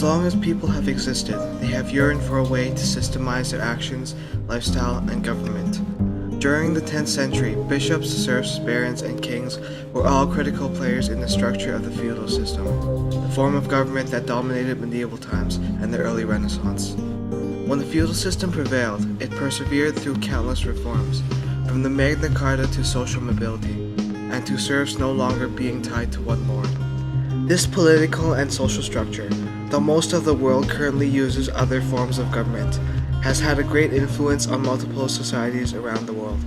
long as people have existed, they have yearned for a way to systemize their actions, lifestyle, and government. During the 10th century, bishops, serfs, barons, and kings were all critical players in the structure of the feudal system, the form of government that dominated medieval times and the early Renaissance. When the feudal system prevailed, it persevered through countless reforms, from the Magna Carta to social mobility, and to serfs no longer being tied to one lord. This political and social structure, though most of the world currently uses other forms of government, has had a great influence on multiple societies around the world.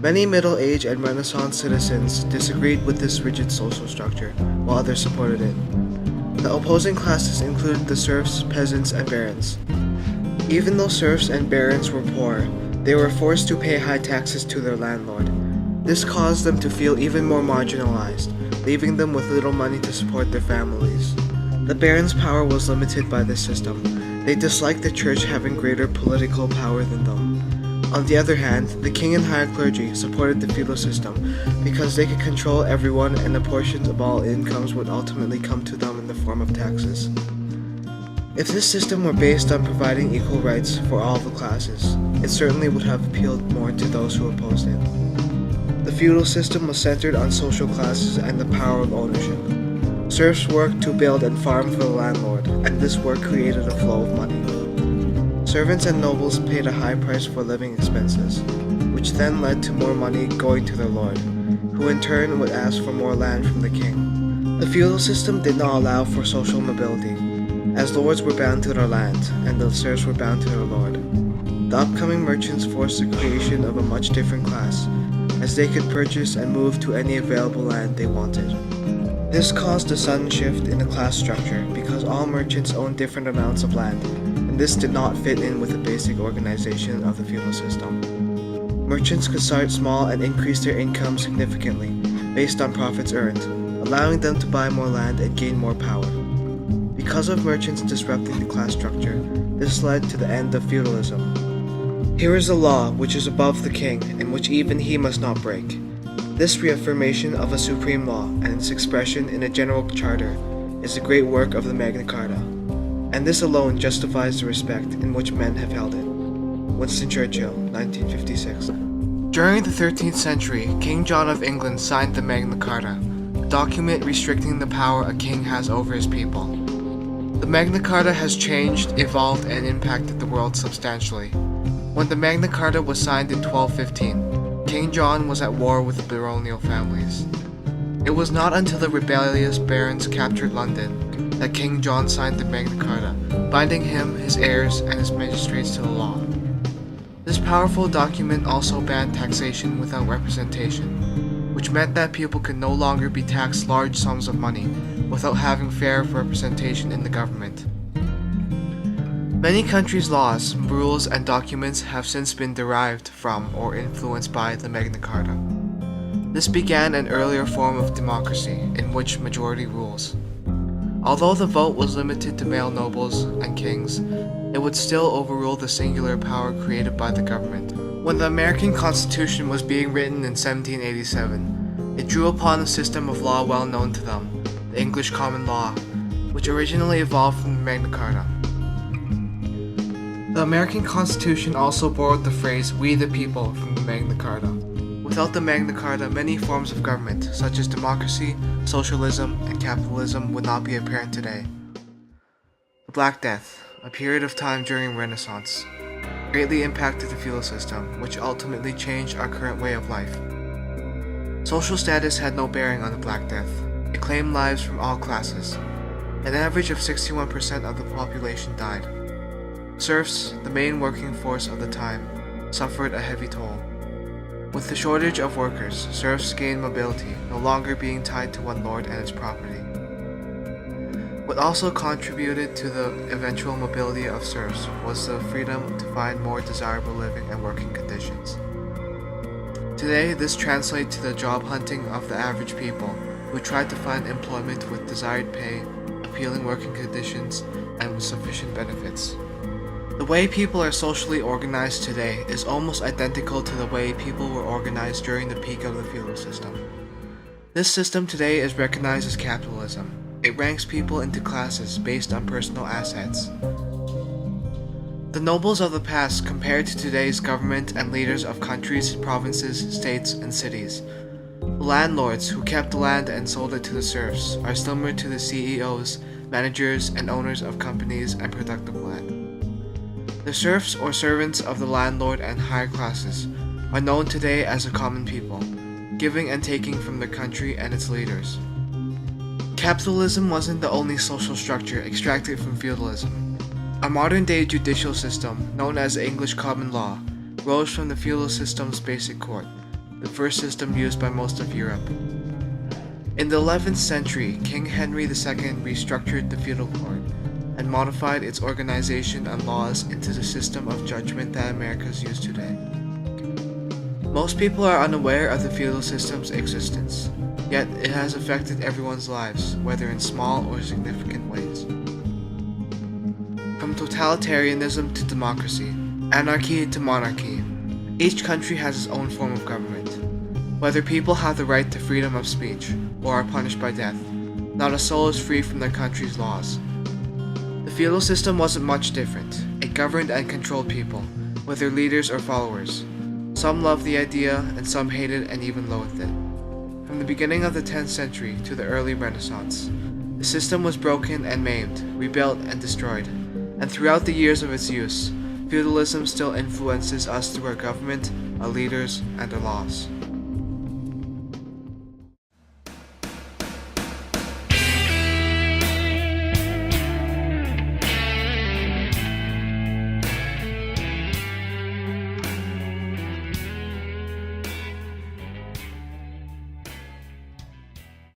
Many Middle Age and Renaissance citizens disagreed with this rigid social structure, while others supported it. The opposing classes included the serfs, peasants, and barons. Even though serfs and barons were poor, they were forced to pay high taxes to their landlord. This caused them to feel even more marginalized, leaving them with little money to support their families. The barons' power was limited by this system. They disliked the church having greater political power than them. On the other hand, the king and higher clergy supported the feudal system because they could control everyone and the portions of all incomes would ultimately come to them in the form of taxes. If this system were based on providing equal rights for all the classes, it certainly would have appealed more to those who opposed it. The feudal system was centered on social classes and the power of ownership. Serfs worked to build and farm for the landlord, and this work created a flow of money. Servants and nobles paid a high price for living expenses, which then led to more money going to their lord, who in turn would ask for more land from the king. The feudal system did not allow for social mobility, as lords were bound to their land, and the serfs were bound to their lord. The upcoming merchants forced the creation of a much different class, as they could purchase and move to any available land they wanted. This caused a sudden shift in the class structure because all merchants owned different amounts of land, and this did not fit in with the basic organization of the feudal system. Merchants could start small and increase their income significantly based on profits earned, allowing them to buy more land and gain more power. Because of merchants disrupting the class structure, this led to the end of feudalism. Here is a law which is above the king, and which even he must not break. This reaffirmation of a supreme law and its expression in a general charter is the great work of the Magna Carta, and this alone justifies the respect in which men have held it. Winston Churchill, 1956. During the 13th century, King John of England signed the Magna Carta, a document restricting the power a king has over his people. The Magna Carta has changed, evolved, and impacted the world substantially. When the Magna Carta was signed in 1215, King John was at war with the baronial families. It was not until the rebellious barons captured London that King John signed the Magna Carta, binding him, his heirs, and his magistrates to the law. This powerful document also banned taxation without representation, which meant that people could no longer be taxed large sums of money without having fair representation in the government. Many countries' laws, rules, and documents have since been derived from or influenced by the Magna Carta. This began an earlier form of democracy in which majority rules. Although the vote was limited to male nobles and kings, it would still overrule the singular power created by the government. When the American Constitution was being written in 1787, it drew upon a system of law well known to them, the English common law, which originally evolved from the Magna Carta. The American Constitution also borrowed the phrase, "we the people," from the Magna Carta. Without the Magna Carta, many forms of government, such as democracy, socialism, and capitalism, would not be apparent today. The Black Death, a period of time during Renaissance, greatly impacted the feudal system, which ultimately changed our current way of life. Social status had no bearing on the Black Death. It claimed lives from all classes. An average of 61% of the population died. Serfs, the main working force of the time, suffered a heavy toll. With the shortage of workers, serfs gained mobility, no longer being tied to one lord and its property. What also contributed to the eventual mobility of serfs was the freedom to find more desirable living and working conditions. Today, this translates to the job hunting of the average people who try to find employment with desired pay, appealing working conditions, and with sufficient benefits. The way people are socially organized today is almost identical to the way people were organized during the peak of the feudal system. This system today is recognized as capitalism, It ranks people into classes based on personal assets. The nobles of the past compared to today's government and leaders of countries, provinces, states, and cities. The landlords who kept the land and sold it to the serfs are similar to the CEOs, managers, and owners of companies and productive land. The serfs or servants of the landlord and higher classes are known today as the common people, giving and taking from their country and its leaders. Capitalism wasn't the only social structure extracted from feudalism. A modern-day judicial system, known as the English common law, rose from the feudal system's basic court, the first system used by most of Europe. In the 11th century, King Henry II restructured the feudal court and modified its organization and laws into the system of judgment that Americans use today. Most people are unaware of the feudal system's existence, yet it has affected everyone's lives, whether in small or significant ways. From totalitarianism to democracy, anarchy to monarchy, each country has its own form of government. Whether people have the right to freedom of speech or are punished by death, not a soul is free from their country's laws. The feudal system wasn't much different. It governed and controlled people, whether leaders or followers. Some loved the idea and some hated and even loathed it. From the beginning of the 10th century to the early Renaissance, the system was broken and maimed, rebuilt and destroyed. And throughout the years of its use, feudalism still influences us through our government, our leaders, and our laws.